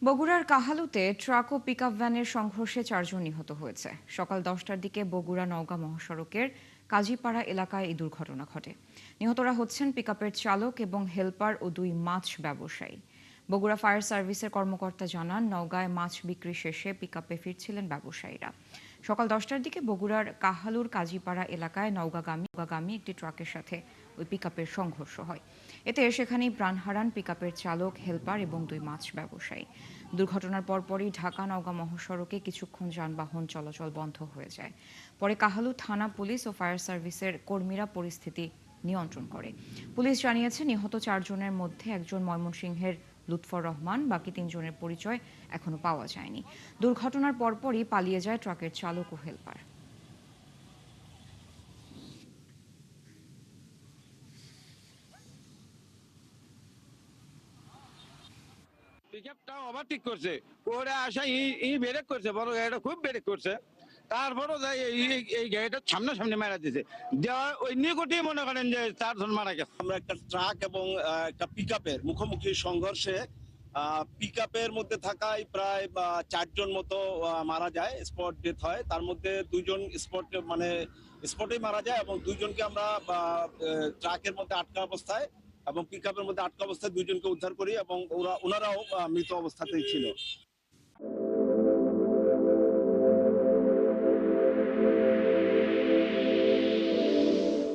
বগুড়ার কাহালুতে ট্রাক ও পিকআপ ভ্যানের সংঘর্ষে 4 জন নিহত হয়েছে। সকাল 10টার দিকে বগুড়া নওগাঁ মহাসড়কের কাজীপাড়া এলাকায় এই দুর্ঘটনা ঘটে। নিহতরা হচ্ছেন পিকআপের চালক এবং হেলপার ও 2 মাছ ব্যবসায়ী। বগুড়া ফায়ার সার্ভিসের কর্মকর্তা জানান, নওগাঁয় মাছ বিক্রি শেষে পিকআপে ফিরছিলেন ব্যবসায়ীরা। সকাল 10টার দিকে বগুড়ার কাহালুর কাজীপাড়া এলাকায় নওগাঁগামী একটি ট্রাকের সাথে ওই পিকআপের সংঘর্ষ হয়। এতে সেখানেই প্রাণ হারান পিকআপের চালক, হেলপার এবং 2 মাছ ব্যবসায়ী। দুর্ঘটনার পরপরই ঢাকা নওগাঁ মহাসড়কে কিছুক্ষণ যানবাহন চলাচল বন্ধ হয়ে যায়। পরে কাহালু থানা পুলিশ ও ফায়ার সার্ভিসের কর্মীরা পরিস্থিতি নিয়ন্ত্রণ করে। পুলিশ জানিয়েছে, নিহত 4 জনের মধ্যে একজন ময়মনসিংহের লুৎফর রহমান, বাকি 3 জনের পরিচয় এখনো পাওয়া যায়নি। দুর্ঘটনার পরপরই পালিয়ে যায় ট্রাকের চালক ও হেলপার। পিকআপটা ওভারটেক করছে, ওরা আসা ব্রেক করছে, বড় গাড়িটা খুব ব্রেক করছে। তারপরও যাই এই গাড়িটা সামনাসামনি মারা দিয়েছে, দেওয়া ওই নিকটেই মনে করেন যে 4 জন মারা গেছে। আমরা একটা ট্রাক এবং একটা পিকআপের মুখোমুখি সংঘর্ষে পিকআপের মধ্যে থাকায় প্রায় 4 জন মতো মারা যায়, স্পট ডেথ হয়। তার মধ্যে 2 জন স্পটেই মারা যায় এবং 2 জনকে আমরা ট্রাকের মধ্যে আটকা অবস্থায় এবং পিকআপের মধ্যে আটকা অবস্থায় 2 জনকে উদ্ধার করি এবং ওনারাও মৃত অবস্থাতেই ছিল।